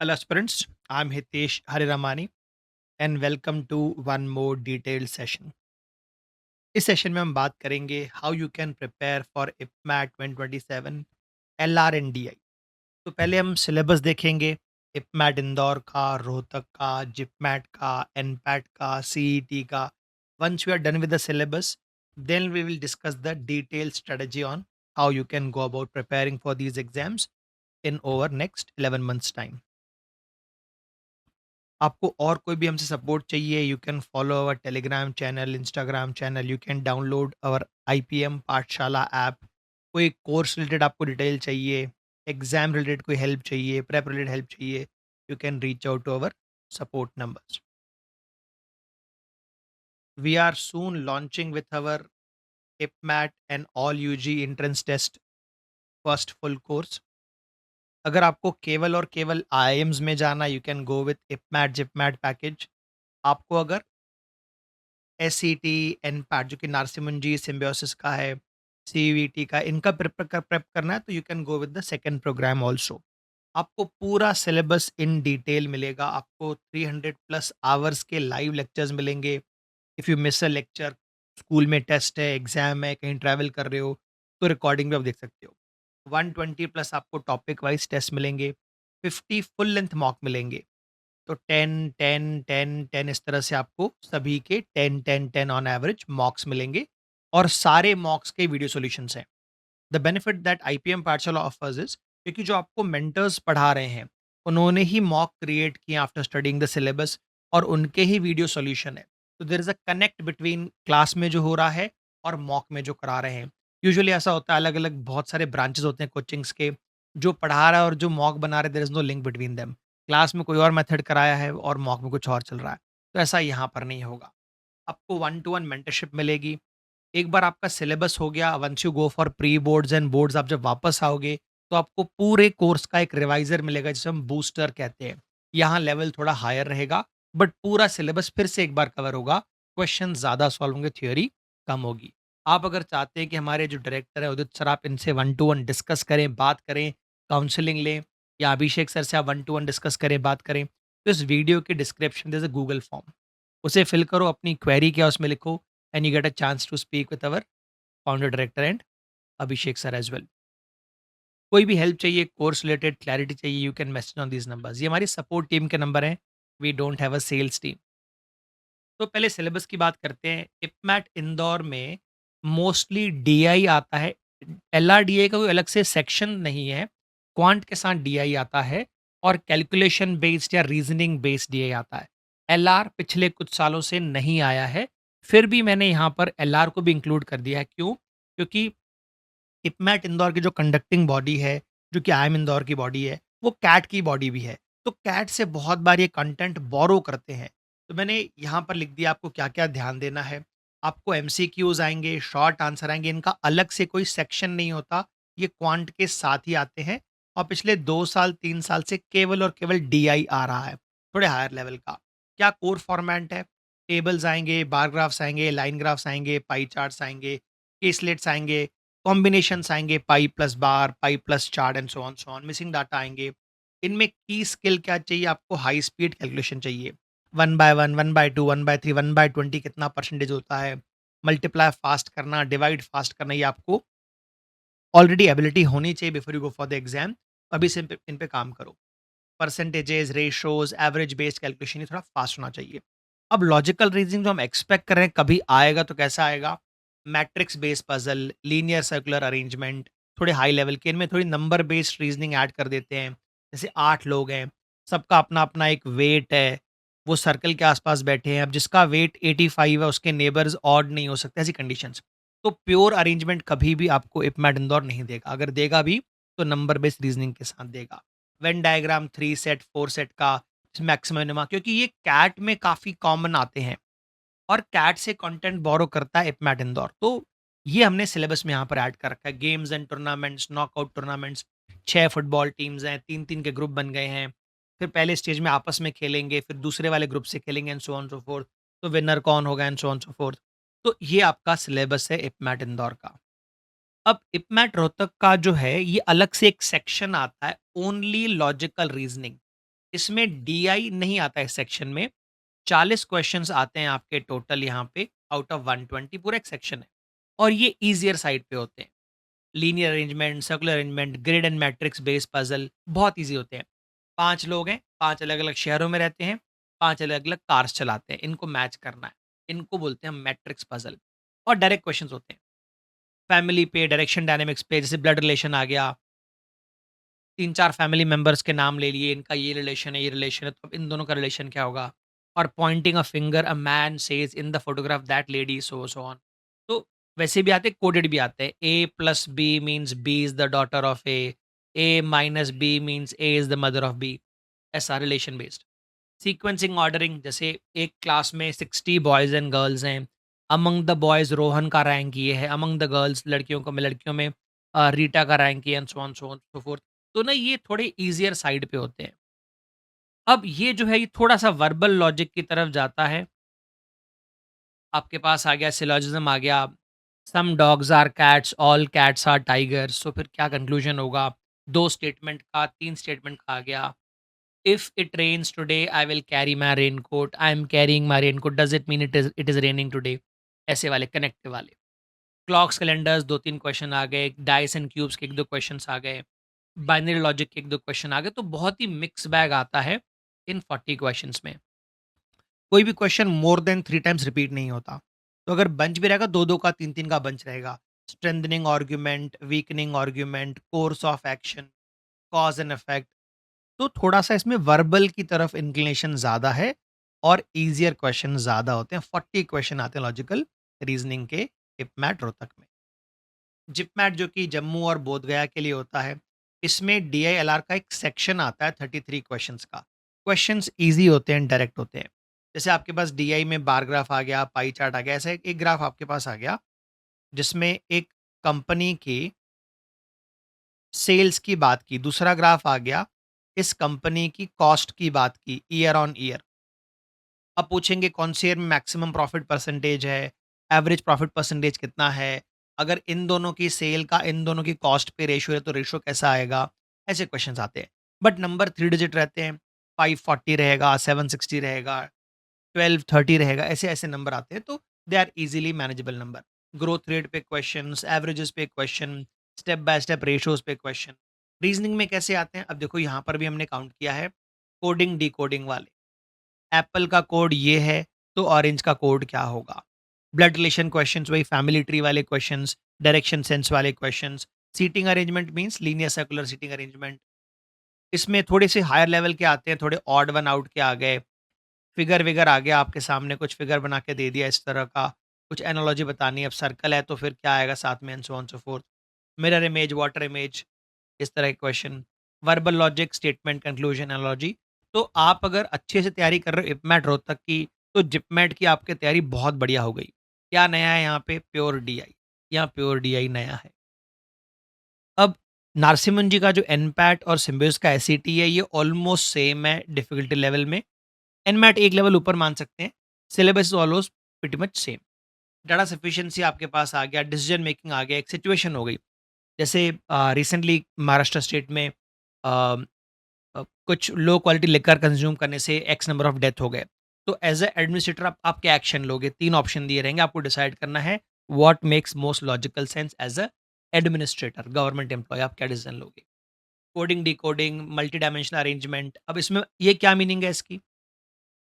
Hello, aspirants. I'm Hitesh Hariramani and welcome to one more detailed session. इस session में हम बात करेंगे how you can prepare for IPMAT 2027 LR and DI. तो पहले हम सिलेबस देखेंगे इपमैट इंदौर का, रोहतक का, जिपमैट का, एनपैट का, सीईटी का। Once we are done with the syllabus, then we will discuss the detail strategy on how you can go about preparing for these exams in over next 11 months time. आपको और कोई भी हमसे सपोर्ट चाहिए, you can follow our Telegram channel, Instagram channel, you can download our IPM Pathshala app. कोई course related आपको detail चाहिए, exam related कोई हेल्प चाहिए, प्रेप रिलेटेड हेल्प चाहिए, you can reach out to our support numbers. We are soon launching with our IPMAT and all UG entrance test first full course. अगर आपको केवल और केवल आईएम्स में जाना, you can go with IPMAT JIPMAT package. आपको अगर SET, एनपैट जो कि नार्सिमुंजी सिम्बायोसिस का है, सीवीटी का, इनका प्रेप करना है तो you can go with the second program also. आपको पूरा सिलेबस इन डिटेल मिलेगा। आपको 300 प्लस आवर्स के लाइव लेक्चर्स मिलेंगे। If you miss a lecture, school में टेस्ट है, एग्जाम है, कहीं ट्रैवल कर रहे हो, तो रिकॉर्डिंग भी आप देख सकते हो। 120 प्लस आपको टॉपिक वाइज टेस्ट मिलेंगे। 50 फुल लेंथ मॉक मिलेंगे। तो 10, 10, 10, 10 इस तरह से आपको सभी के 10, 10, 10 ऑन एवरेज मॉक्स मिलेंगे और सारे मॉक्स के वीडियो सॉल्यूशंस हैं। The benefit that IPM Pathshala offers is, क्योंकि जो आपको मेंटर्स पढ़ा रहे हैं, उन्होंने ही मॉक क्रिएट किए आफ्टर स्टडिंग द सिलेबस और उनके ही वीडियो सॉल्यूशन है। तो there is a connect between class में जो हो रहा है और मॉक में जो करा रहे हैं। यूजुअली ऐसा होता है, अलग अलग बहुत सारे ब्रांचेस होते हैं कोचिंग्स के, जो पढ़ा रहा है और जो मॉक बना रहे, there is no link between them. Class में कोई और मेथड कराया है और मॉक में कुछ और चल रहा है। तो ऐसा यहाँ पर नहीं होगा। आपको वन टू वन मेंटरशिप मिलेगी। एक बार आपका सिलेबस हो गया, once you go for pre boards and boards, आप जब वापस आओगे तो आपको पूरे कोर्स का एक रिवाइजर मिलेगा, जिसे हम बूस्टर कहते हैं। यहाँ लेवल थोड़ा हायर रहेगा, बट पूरा सिलेबस फिर से एक बार कवर होगा। क्वेश्चन ज़्यादा सॉल्व होंगे, थ्योरी कम होगी। आप अगर चाहते हैं कि हमारे जो डायरेक्टर है उदित सर, आप इनसे वन टू वन डिस्कस करें, बात करें, काउंसलिंग लें, या अभिषेक सर से आप वन टू वन डिस्कस करें, बात करें, तो इस वीडियो के description there is a Google form. उसे फिल करो, अपनी क्वेरी क्या है उसमें लिखो, and you get a chance to speak with our founder director and Abhishek sir as well. कोई भी हेल्प चाहिए, कोर्स रिलेटेड क्लैरिटी चाहिए, you can message on these numbers. ये हमारी सपोर्ट टीम के नंबर हैं। We don't have a sales team. तो पहले सिलेबस की बात करते हैं। इपमैट इंदौर में मोस्टली डीआई आता है। एलआरडीआई का कोई अलग से सेक्शन नहीं है। क्वांट के साथ डीआई आता है और कैलकुलेशन बेस्ड या रीजनिंग बेस्ड डीआई आता है। एलआर पिछले कुछ सालों से नहीं आया है। फिर भी मैंने यहाँ पर एलआर को भी इंक्लूड कर दिया है। क्यों? क्योंकि इपमैट इंदौर की जो कंडक्टिंग बॉडी है, जो कि आईएम इंदौर की बॉडी है, वो कैट की बॉडी भी है। तो कैट से बहुत बार ये कंटेंट बोरो करते हैं। तो मैंने यहाँ पर लिख दिया आपको क्या-क्या ध्यान देना है। आपको एमसीक्यूज़ आएँगे, शॉर्ट आंसर आएँगे, इनका अलग से कोई सेक्शन नहीं होता। ये क्वांट के साथ ही आते हैं और पिछले 2 साल, 3 साल से केवल और केवल डीआई आ रहा है, थोड़े हायर लेवल का। क्या कोर फॉर्मेट है? टेबल्स आएँगे, बार ग्राफ्स आएँगे, लाइन ग्राफ्स आएँगे, पाई चार्ट्स आएँगे, केसलेट्स आएँगे, कॉम्बिनेशंस आएँगे, pi plus bar, pi plus chart and so on, missing data आएँगे। इनमें की स्किल क्या चाहिए आपको? हाई स्पीड कैलकुलेशन चाहिए। 1 बाय 1, 1 बाय 2, 1 बाय 3, 1 बाय 20 कितना परसेंटेज होता है? मल्टीप्लाई फास्ट करना, डिवाइड फास्ट करना, ये आपको ऑलरेडी एबिलिटी होनी चाहिए before you go for the exam. अभी से इन पे काम करो। Percentages, ratios, average based calculation, ये थोड़ा फास्ट होना चाहिए। अब लॉजिकल रीज़निंग जो हम एक्सपेक्ट कर रहे हैं कभी आएगा तो कैसा आएगा? Matrix based puzzle, linear circular arrangement, थोड़े हाई लेवल के, इनमें थोड़ी नंबर बेस्ड रीज़निंग ऐड कर देते हैं। जैसे 8 लोग हैं, सबका अपना-अपना एक वेट है, वो सर्कल के आस-पास बैठे हैं। अब जिसका वेट 85 है उसके नेबर्स ऑड नहीं हो सकते, ऐसी कंडीशंस। तो प्योर अरेंजमेंट कभी भी आपको इपमैट इंदौर नहीं देगा। अगर देगा भी तो नंबर बेस्ड रीज़निंग के साथ देगा। वेन डायग्राम 3 सेट 4 सेट का, मैक्सिमम मिनिमा, क्योंकि ये कैट में काफ़ी कॉमन आते हैं और कैट से कंटेंट बोरो करता है इपमैट इंदौर। तो ये हमने सिलेबस में यहाँ पर ऐड कर रखा है। Games and tournaments, knockout tournaments, 6 football teams हैं, 3-3 के ग्रुप बन गए हैं। फिर पहले स्टेज में आपस में खेलेंगे, फिर दूसरे वाले ग्रुप से खेलेंगे and so on so fourth. तो विनर कौन होगा and so on so fourth. तो ये आपका सिलेबस है इपमैट इंदौर का। अब इपमैट रोहतक का जो है, ये अलग से एक सेक्शन आता है, ओनली लॉजिकल रीजनिंग। इसमें डीआई नहीं आता इस सेक्शन में। 40 क्वेश्चंस आते हैं आपके टोटल यहाँ पे आउट ऑफ 120, पूरा एक सेक्शन है। और ये ईज़ियर साइड पे होते हैं। Linear arrangement, circular arrangement, grid and matrix based puzzle बहुत ईज़ी होते हैं। 5 लोग हैं, 5 अलग-अलग शहरों में रहते हैं, 5 अलग-अलग कार्स चलाते हैं, इनको मैच करना है। इनको बोलते हैं मैट्रिक्स पज़ल। और डायरेक्ट क्वेश्चंस होते हैं। फैमिली पे, डायरेक्शन डायनामिक्स पे, जैसे ब्लड रिलेशन आ गया, 3-4 फैमिली मेंबर्स के नाम ले लिए, इनका ये रिलेशन है, तो अब इन दोनों का रिलेशन क्या होगा? और pointing a finger a man says in the photograph that lady so on. तो वैसे भी आते हैं, कोडेड भी आते हैं। A plus B means B is the daughter of A minus B means A is the mother of B. ऐसा relation based. Sequencing ordering, जैसे एक क्लास में 60 बॉयज एंड गर्ल्स हैं। अमंग द बॉयज रोहन का rank ये है, among the girls लड़कियों में रीटा का रैंक ये, and so on so fourth. तो ना ये थोड़े ईजियर साइड पे होते हैं। अब ये जो है ये थोड़ा-सा वर्बल लॉजिक की तरफ जाता है। आपके पास आ गया सिलॉजिज़्म आ गया, some dogs are cats, all cats are tigers. तो फिर क्या कंक्लूजन होगा? 2 स्टेटमेंट का, 3 स्टेटमेंट का आ गया। If it rains today I will carry my raincoat, I am carrying my raincoat, does it mean it is raining today? ऐसे वाले कनेक्टिव वाले। क्लॉक्स, कैलेंडर्स 2-3 क्वेश्चन आ गए, डाइस एंड क्यूब्स के 1-2 क्वेश्चन्स आ गए, बाइनरी लॉजिक के 1-2 question आ गए। तो बहुत ही मिक्स बैग आता है इन 40 क्वेश्चंस में। कोई भी question more than 3 times repeat नहीं होता। तो अगर बंच भी रहेगा 2-2 का, 3-3 का बंच रहेगा। Strengthening argument, weakening argument, course of action, cause and effect. तो थोड़ा-सा इसमें वर्बल की तरफ इंक्लिनेशन ज़्यादा है और ईज़ियर क्वेश्चन ज़्यादा होते हैं। 40 क्वेश्चन आते हैं लॉजिकल रीज़निंग के इपमैट रोहतक में। जिपमैट जो कि जम्मू और बोधगया के लिए होता है, इसमें डीआईएलआर का एक सेक्शन आता है 33 क्वेश्चंस का। क्वेश्चंस ईज़ी होते हैं, डायरेक्ट होते हैं। जैसे आपके पास डीआई में बार ग्राफ आ गया, पाई चार्ट आ गया, ऐसा एक ग्राफ आपके पास आ गया, जिसमें एक कंपनी की सेल्स की बात की, दूसरा ग्राफ आ गया, इस कंपनी की कॉस्ट की बात की, ईयर ऑन ईयर। अब पूछेंगे कौन से ईयर में मैक्सिमम प्रॉफिट परसेंटेज है, एवरेज प्रॉफिट परसेंटेज कितना है, अगर इन दोनों की सेल का इन दोनों की कॉस्ट पे रेशियो है तो रेशियो कैसा आएगा, ऐसे क्वेश्चंस आते हैं। बट नंबर 3 डिजिट रहते हैं, 540 रहेगा, 760 रहेगा, 1230 रहेगा, ऐसे ऐसे नंबर आते हैं। तो they are easily manageable number. Growth rate पे क्वेश्चंस, एवरेजेस पे question, step by step ratios पे क्वेश्चन। रीजनिंग में कैसे आते हैं? अब देखो यहाँ पर भी हमने काउंट किया है, कोडिंग डिकोडिंग वाले। एप्पल का कोड ये है, तो ऑरेंज का कोड क्या होगा? ब्लड रिलेशन क्वेश्चंस, वही फैमिली ट्री वाले क्वेश्चंस, डायरेक्शन सेंस वाले questions, seating arrangement means linear circular seating arrangement. इसमें थोड़े से हायर लेवल के आते हैं, थोड़े ऑड वन आउट के आ गए, फिगर विगर आ गया आपके सामने, कुछ फिगर बना के दे दिया इस तरह का, कुछ एनालॉजी बतानी है, अब सर्कल है तो फिर क्या आएगा साथ में, and so on so fourth. Mirror image, water image, इस तरह के question, verbal logic, statement, conclusion, analogy. तो आप अगर अच्छे से तैयारी कर रहे हो इपमैट रोहतक की, तो जिपमैट की आपकी तैयारी बहुत बढ़िया हो गई। क्या नया है यहाँ पे? Pure DI. यहाँ प्योर डीआई नया है। अब नारसिमन जी का जो एनपैट और सिम्बियोस का एसईटी है, ये ऑलमोस्ट सेम है डिफिकल्टी लेवल में। एनमैट एक लेवल ऊपर मान सकते हैं। Syllabus is almost pretty much same. Data sufficiency आपके पास आ गया, डिसीजन मेकिंग आ गया, एक सिचुएशन हो गई। जैसे रिसेंटली महाराष्ट्र स्टेट में कुछ लो क्वालिटी लिकर कंज्यूम करने से एक्स नंबर ऑफ डेथ हो गए। तो एज अ एडमिनिस्ट्रेटर आप क्या एक्शन लोगे? 3 ऑप्शन दिए रहेंगे, आपको डिसाइड करना है what makes most logical sense as a administrator, government employee, आप क्या डिसीजन लोगे? Coding, decoding, multi dimensional arrangement. अब इसमें ये क्या मीनिंग है इसकी?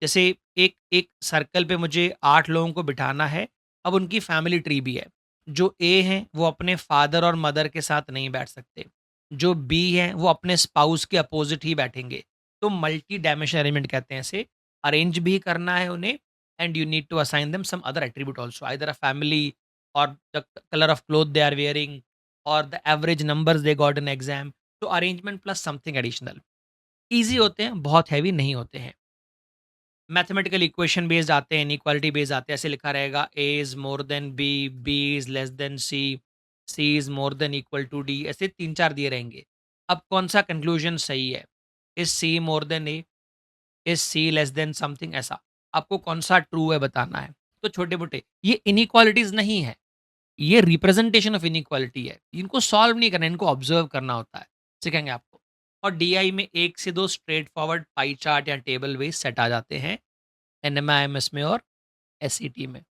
जैसे एक एक सर्कल पे मुझे 8 लोगों को बिठाना है, अब उनकी फैमिली ट्री भी है। जो ए हैं, वो अपने फादर और मदर के साथ नहीं बैठ सकते। जो बी हैं, वो अपने स्पाउस के अपोज़िट ही बैठेंगे। तो मल्टी डायमेंशनल अरेंजमेंट कहते हैं इसे। अरेंज भी करना है उन्हें, and you need to assign them some other attribute also, either a family और the colour of cloth they are wearing और the average numbers they got in exam. तो arrangement plus something additional. Easy होते हैं, बहुत heavy नहीं होते हैं। Mathematical equation based आते हैं, इनइक्वालिटी बेस्ड आते हैं। ऐसे लिखा रहेगा A is more than B, B is less than C is more than equal to D, ऐसे 3-4 दिए रहेंगे। अब कौन सा कंक्लूजन सही है? Is C more than A, is C less than something, ऐसा आपको कौन सा ट्रू है बताना है। तो छोटे मोटे ये इनइक्वालिटीज नहीं है, ये रिप्रेजेंटेशन ऑफ इनइक्वालिटी है। इनको सॉल्व नहीं करना, इनको ऑब्जर्व करना होता है, सिखाएंगे आपको। और डीआई में 1 से 2 स्ट्रेट फॉरवर्ड पाई चार्ट या टेबल बेस सेट आ जाते हैं एनएमआईएमएस में और एसईटी में।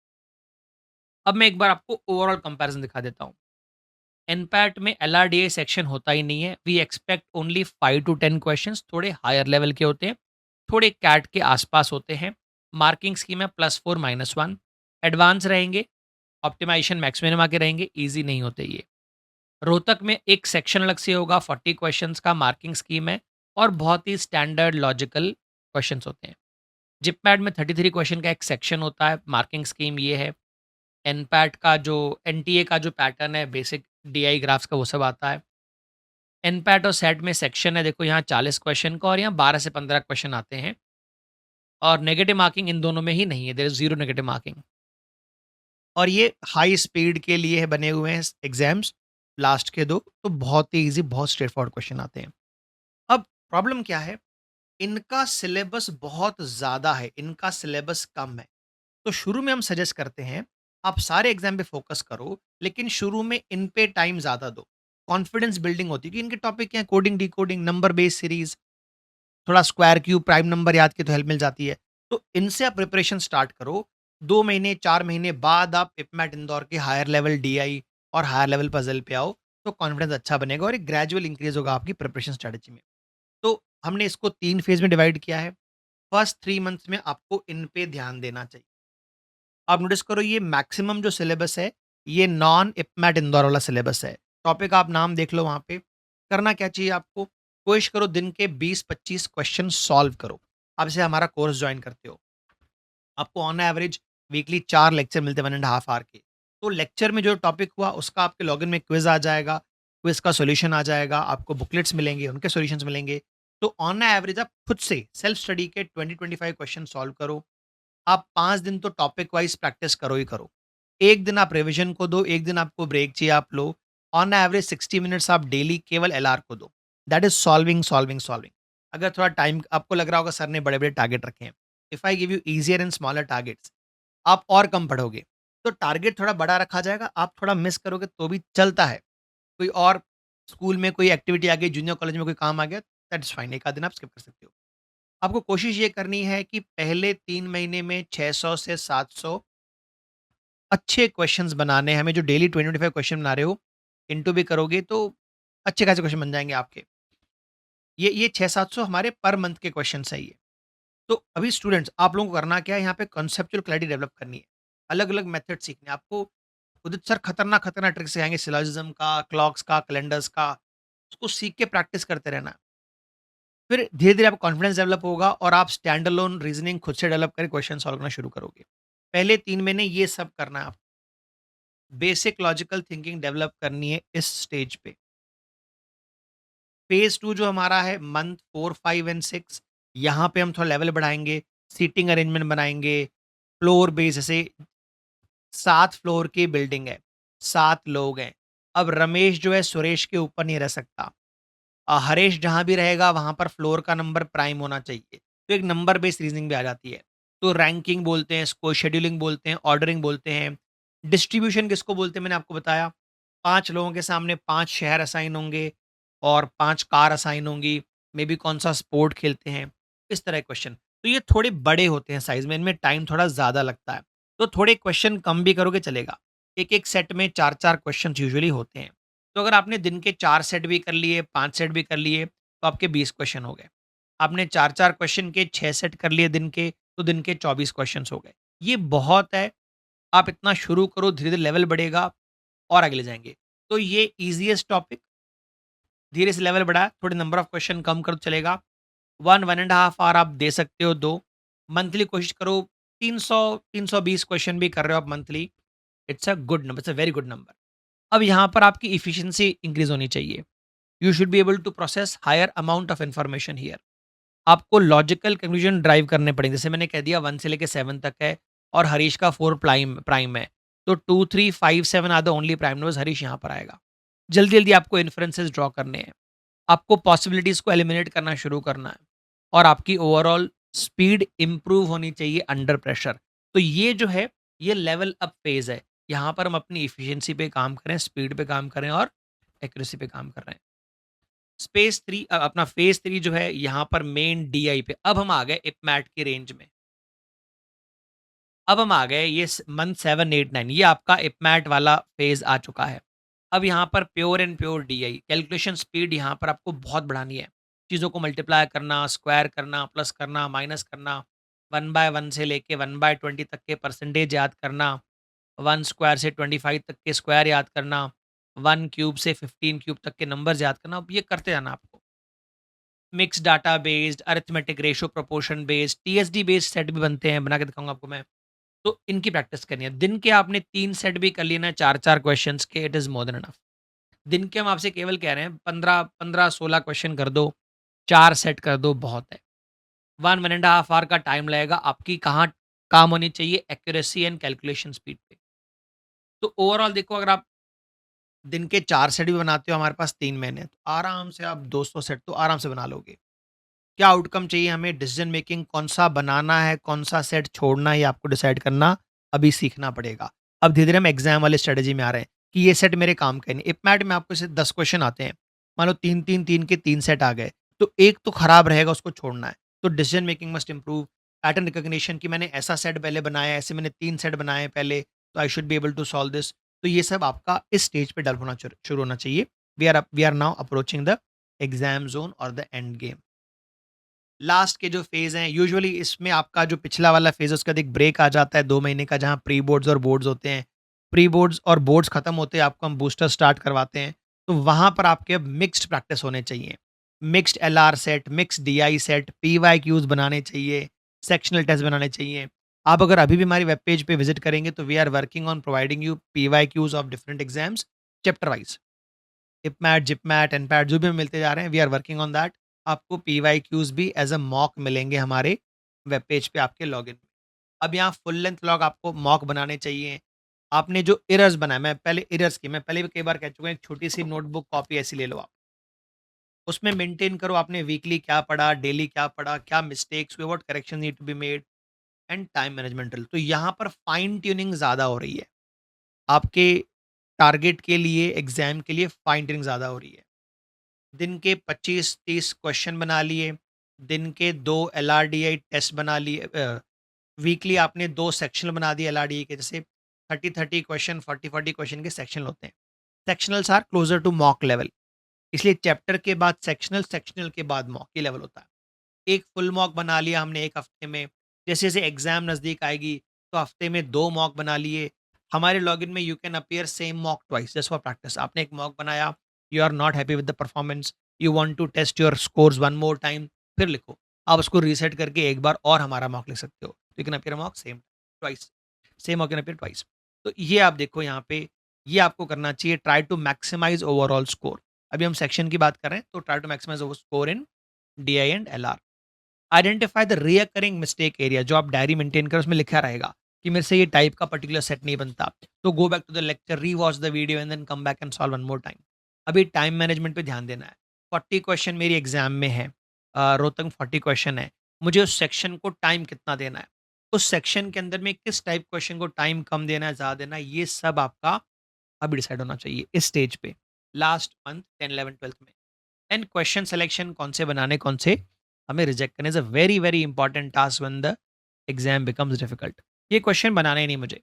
अब मैं एक बार आपको ओवरऑल कंपैरिजन दिखा देता हूँ। एनपैट में एलआरडीए सेक्शन होता ही नहीं है। We expect only 5 to 10 questions, थोड़े हायर लेवल के होते हैं, थोड़े कैट के आसपास होते हैं। मार्किंग स्कीम है +4 -1। एडवांस रहेंगे, ऑप्टिमाइजेशन मैक्स मिनिमा के रहेंगे, ईजी नहीं होते ये। रोहतक में एक सेक्शन अलग से होगा, 40 क्वेश्चंस का मार्किंग स्कीम है और बहुत ही स्टैंडर्ड लॉजिकल क्वेश्चंस होते हैं। जिपमैट में 33 क्वेश्चन का एक सेक्शन होता है, मार्किंग स्कीम ये है। एनपैट का जो एनटीए का जो पैटर्न है बेसिक डीआई ग्राफ्स का, वो सब आता है। एनपैट और सेट में सेक्शन है, देखो यहाँ 40 क्वेश्चन का और यहाँ 12 से 15 क्वेश्चन आते हैं। और नेगेटिव मार्किंग इन दोनों में ही नहीं है, there is zero negative marking. और ये हाई स्पीड के लिए है बने हुए हैं एग्जाम्स, लास्ट के दो तो बहुत ही ईजी, बहुत स्ट्रेट फॉरवर्ड क्वेश्चन आते हैं। अब प्रॉब्लम क्या है, इनका सिलेबस बहुत ज़्यादा है, इनका सिलेबस कम है। तो शुरू में हम सजेस्ट करते हैं, आप सारे एग्जाम पे फोकस करो, लेकिन शुरू में इन पे टाइम ज़्यादा दो। कॉन्फिडेंस बिल्डिंग होती है कि इनके टॉपिक क्या है, coding, decoding, number base series, थोड़ा स्क्वायर क्यूब, प्राइम नंबर याद की तो हेल्प मिल जाती है। तो इनसे आप प्रिपरेशन स्टार्ट करो। 2 महीने, 4 महीने बाद आप इपमैट इंदौर के हायर लेवल डीआई और हायर लेवल पज़ल पे आओ, तो कॉन्फिडेंस अच्छा बनेगा और एक ग्रेजुअल इंक्रीज़ होगा आपकी प्रिपरेशन स्ट्रैटेजी में। तो हमने इसको 3 फेज़ में डिवाइड किया है। फर्स्ट 3 मंथ्स में आपको इन पे ध्यान देना चाहिए। आप नोटिस करो ये मैक्सिमम जो सिलेबस है, ये नॉन इपमैट इंदौर वाला सिलेबस है। टॉपिक आप नाम देख लो वहाँ पे। करना क्या चाहिए आपको? कोशिश करो दिन के 20-25 क्वेश्चन सॉल्व करो। आप जैसे हमारा कोर्स जॉइन करते हो, आपको ऑन एवरेज वीकली 4 लेक्चर मिलते हैं 1 1/2 आवर के। तो लेक्चर में जो टॉपिक हुआ उसका आपके लॉगिन में क्विज़ आ जाएगा, क्विज़ का सॉल्यूशन आ जाएगा, आपको बुकलेट्स मिलेंगे, उनके सॉल्यूशंस मिलेंगे। तो ऑन एवरेज आप खुद से सेल्फ स्टडी के 20-25 क्वेश्चन सॉल्व करो। आप 5 दिन तो टॉपिक वाइज़ प्रैक्टिस करो ही करो। 1 दिन आप रिविज़न को दो, 1 दिन आपको ब्रेक चाहिए आप लो। ऑन एवरेज 60 मिनट्स आप डेली केवल एलआर को दो। That is solving, solving, solving. अगर थोड़ा टाइम आपको लग रहा होगा सर ने बड़े-बड़े टारगेट रखे हैं। If I give you easier and smaller targets, आप और कम पढ़ोगे। तो टारगेट थोड़ा बड़ा रखा जाएगा, आप थोड़ा मिस करोगे तो भी चलता है। कोई और स्कूल में कोई एक्टिविटी आ गई, जूनियर कॉलेज में कोई काम आ गया, दैट इज़ फाइन, 1 आध दिन आप स्किप कर सकते हो। आपको कोशिश ये करनी है कि पहले 3 महीने में 600 से 700 अच्छे क्वेश्चंस बनाने हैं हमें, जो डेली 20-25 क्वेश्चन बना रहे हो, इंटू भी करोगे तो अच्छे खासे क्वेश्चन बन जाएँगे आपके। ये 600-700 हमारे पर मंथ के क्वेश्चन्स हैं ये। तो अभी स्टूडेंट्स आप लोगों को करना क्या है, यहाँ पे कॉन्सेप्चुअल क्लैरिटी डेवलप करनी है। अलग-अलग मेथड सीखने हैं आपको। उदित सर खतरनाक-खतरनाक ट्रिक्स सिखाएँगे सिलॉजिज़्म का, क्लॉक्स का, कैलेंडर्स का, उसको सीख के प्रैक्टिस करते रहना है। फिर धीरे-धीरे आपको कॉन्फिडेंस डेवलप होगा और आप स्टैंड अलोन रीज़निंग खुद से डेवलप करके क्वेश्चन सॉल्व करना शुरू करोगे। पहले 3 महीने ये सब करना है आपको। बेसिक लॉजिकल थिंकिंग डेवलप करनी है इस स्टेज पे। फेज़ 2 जो हमारा है मंथ 4, 5 एंड 6, यहाँ पे हम थोड़ा लेवल बढ़ाएँगे, सीटिंग अरेंजमेंट बनाएँगे, फ्लोर बेस जैसे 7 फ्लोर की बिल्डिंग है, 7 लोग हैं। अब रमेश जो है सुरेश के ऊपर नहीं रह सकता। हरेश जहाँ भी रहेगा वहाँ पर फ्लोर का नंबर प्राइम होना चाहिए। तो एक नंबर बेस्ड रीज़निंग भी आ जाती है। तो रैंकिंग बोलते हैं इसको, शेड्यूलिंग बोलते हैं, ऑर्डरिंग बोलते हैं। डिस्ट्रीब्यूशन किसको बोलते हैं मैंने आपको बताया। 5 लोगों के सामने 5 शहर असाइन होंगे और 5 कार असाइन होंगी। मेबी कौन-सा स्पोर्ट खेलते हैं, इस तरह के क्वेश्चन। तो ये थोड़े बड़े होते हैं साइज़ में, इनमें टाइम थोड़ा ज़्यादा लगता है। तो थोड़े क्वेश्चन कम भी करोगे चलेगा। एक-एक सेट में 4-4 क्वेश्चन्स यूजुअली होते हैं। तो अगर आपने दिन के 4 सेट भी कर लिए, 5 सेट भी कर लिए, तो आपके 20 क्वेश्चन हो गए। आपने 4-4 क्वेश्चन के 6 सेट कर लिए दिन के, तो दिन के 24 क्वेश्चन्स हो गए। ये बहुत है, आप इतना शुरू करो, धीरे-धीरे लेवल बढ़ेगा और आगे ले जाएँगे। तो ये ईज़ीएस्ट टॉपिक, धीरे से लेवल बढ़ाया, थोड़े नंबर ऑफ क्वेश्चन कम करो तो चलेगा। 1 1 1/2 आवर आप दे सकते हो 2, मंथली कोशिश करो 300-320 क्वेश्चन भी कर रहे हो आप monthly, it's a good number, it's a very good number. अब यहाँ पर आपकी एफिशिएंसी इंक्रीज़ होनी चाहिए। You should be able to process higher amount of information here. आपको लॉजिकल कंक्लूजन ड्राइव करने पड़ेंगे। जैसे मैंने कह दिया 1 से लेके 7 तक है और हरीश का 4 प्राइम प्राइम है। तो 2, 3, 5, 7 are the only prime numbers, Harish यहाँ पर आएगा। जल्दी-जल्दी आपको इन्फरेंसेस ड्रॉ करने हैं। आपको पॉसिबिलिटीज़ को एलिमिनेट करना शुरू करना है और आपकी ओवरऑल स्पीड इम्प्रूव होनी चाहिए अंडर प्रेशर। तो ये जो है, ये लेवल अप फेज़ है। यहाँ पर हम अपनी एफिशिएंसी पे काम करें, स्पीड पे काम करें और एक्यूरेसी पे काम कर रहे हैं। अपना फेज़ 3 जो है यहाँ पर मेन डीआई पे। अब हम आ गए इपमैट की रेंज में। अब हम आ गए ये मंथ 7, 8, 9 ये आपका इपमैट वाला फेज़ आ चुका है। अब यहाँ पर pure and pure DI calculation speed यहाँ पर आपको बहुत बढ़ानी है। चीज़ों को मल्टीप्लाई करना, स्क्वायर करना, प्लस करना, माइनस करना, 1 बाय 1 से लेके 1 बाय 20 तक के परसेंटेज याद करना, 1 स्क्वायर से 25 तक के स्क्वायर याद करना, 1 क्यूब से 15 क्यूब तक के नंबर्स याद करना। अब ये करते जाना आपको। Mix data based, arithmetic ratio proportion based, TSD based set भी बनते हैं, बना के दिखाऊँगा आपको मैं। तो इनकी प्रैक्टिस करनी है। दिन के आपने 3 सेट भी कर लिए ना 4-4 क्वेश्चन्स के, it is more than enough. दिन के हम आपसे केवल कह रहे हैं 15-16 क्वेश्चन कर दो, 4 सेट कर दो, बहुत है। 1 एंड हाफ आवर का टाइम लगेगा, आपकी कहाँ काम होनी चाहिए एक्यूरेसी एंड कैलकुलेशन स्पीड पे। तो ओवरऑल देखो, अगर आप दिन के 4 सेट भी बनाते हो, हमारे पास 3 महीने हैं, तो आराम से आप 200 सेट तो आराम से बना लोगे। क्या आउटकम चाहिए हमें, डिसीजन मेकिंग कौन-सा बनाना है, कौन-सा सेट छोड़ना है, ये आपको डिसाइड करना अभी सीखना पड़ेगा। अब धीरे-धीरे हम एग्ज़ाम वाली स्ट्रैटेजी में आ रहे हैं कि ये सेट मेरे काम के नहीं। इपमैट में आपको जैसे 10 क्वेश्चन आते हैं, मान लो 3-3-3 के 3 सेट आ गए, तो एक तो खराब रहेगा, उसको छोड़ना है। तो decision making must improve, pattern recognition कि मैंने ऐसा सेट पहले बनाया है, ऐसे मैंने 3 सेट बनाए हैं पहले, तो I should be able to solve this. तो ये सब आपका इस स्टेज पे डेवलप होना शुरू होना चाहिए। We are now approaching the exam zone और द एंड गेम। लास्ट के जो फेज़ हैं, यूजुअली इसमें आपका जो पिछला वाला फेज़ है उसके बाद एक ब्रेक आ जाता है 2 महीने का, जहाँ प्री बोर्ड्स और बोर्ड्स होते हैं। प्री बोर्ड्स और बोर्ड्स खत्म होते हैं, आपको हम बूस्टर स्टार्ट करवाते हैं। तो वहाँ पर आपके अब मिक्स्ड प्रैक्टिस होने चाहिए। Mixed LR set, mixed DI set, PYQs बनाने चाहिए, सेक्शनल टेस्ट बनाने चाहिए। आप अगर अभी भी हमारी वेब पेज पे विज़िट करेंगे तो we are working on providing you PYQs of different exams chapter wise. IPMAT, JIPMAT, NPAT जो भी हमें मिलते जा रहे हैं, we are working on that. आपको पीवाईक्यूज़ भी एज़ अ मॉक मिलेंगे हमारे वेब पेज पे आपके लॉगिन में। अब यहाँ फुल लेंथ लॉग आपको मॉक बनाने चाहिए। आपने जो एरर्स बनाए, मैं पहले भी कई बार कह चुका हूँ, एक छोटी-सी नोटबुक कॉपी ऐसी ले लो आप। उसमें मेंटेन करो आपने वीकली क्या पढ़ा, डेली क्या पढ़ा, क्या मिस्टेक्स हुए, what correction need to be made and time management drill. तो यहाँ पर फाइन ट्यूनिंग ज़्यादा हो रही है। आपके टारगेट के लिए, एग्ज़ाम के लिए फाइन ट्यूनिंग ज़्यादा हो रही है। दिन के 25-30 क्वेश्चन बना लिए, दिन के 2 एलआरडीआई टेस्ट बना लिए, वीकली आपने 2 सेक्शनल बना दिए एलआरडीआई के, जैसे 30-30 क्वेश्चन, 40-40 क्वेश्चन के सेक्शनल होते हैं। Sectionals are closer to mock level, इसलिए चैप्टर के बाद सेक्शनल, सेक्शनल के बाद मॉक, ये लेवल होता है। एक फुल मॉक बना लिया हमने 1 हफ्ते में, जैसे-जैसे एग्ज़ाम नज़दीक आएगी, तो हफ्ते में 2 मॉक बना लिए। हमारे लॉगिन में you can appear same mock twice just for practice. आपने एक मॉक बनाया, you are not happy with the performance, you want to test your scores one more time, फिर लिखो। आप उसको रीसेट करके एक बार और हमारा मॉक लिख सकते हो। You can appear mock same twice, same mock can appear twice. तो ये आप देखो यहाँ पे, ये आपको करना चाहिए, try to maximise overall score. अभी हम सेक्शन की बात कर रहे हैं, तो try to maximise over score in DI and LR. Identify the recurring mistake area, जो आप डायरी मेंटेन करें उसमें लिखा रहेगा कि मेरे से ये टाइप का पर्टिकुलर सेट नहीं बनता, तो go back to the lecture, rewatch the video and then come back and solve one more time. अभी टाइम मैनेजमेंट पे ध्यान देना है। 40 क्वेश्चन मेरी एग्जाम में है, रोहतक 40 क्वेश्चन है, मुझे उस सेक्शन को टाइम कितना देना है, उस सेक्शन के अंदर में किस टाइप क्वेश्चन को टाइम कम देना है, ज़्यादा देना है, ये सब आपका अभी डिसाइड होना चाहिए इस स्टेज पे, लास्ट मंथ 10, 11, 12 में। एंड क्वेश्चन सिलेक्शन कौन से बनाने, कौन से हमें रिजेक्ट करने, is a very very important task when the exam becomes difficult. ये क्वेश्चन बनाने ही नहीं मुझे।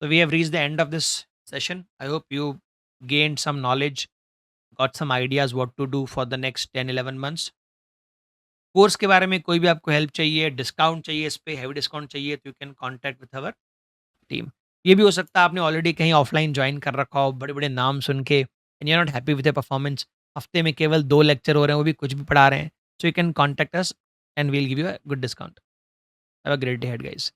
तो we have reach the end of this session. I hope you gained some knowledge, got some ideas what to do for the next 10-11 months. Course के बारे में कोई भी आपको हेल्प चाहिए, डिस्काउंट चाहिए, इस पे हैवी डिस्काउंट चाहिए, तो you can contact with our team. ये भी हो सकता है आपने ऑलरेडी कहीं ऑफलाइन ज्वाइन कर रखा हो, बड़े-बड़े नाम सुन के, and you are not happy with your performance. हफ्ते में केवल 2 लेक्चर हो रहे हैं, वो भी कुछ भी पढ़ा रहे हैं। So you can contact us and we will give you a good discount. Have a great day ahead guys.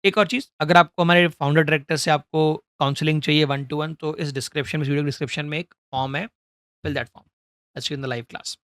एक और चीज़, अगर आपको हमारे फाउंडर डायरेक्टर से आपको काउंसलिंग चाहिए 1 टू 1, तो इस वीडियो डिस्क्रिप्शन में एक फॉर्म है, fill that form. Let's see you in the live class.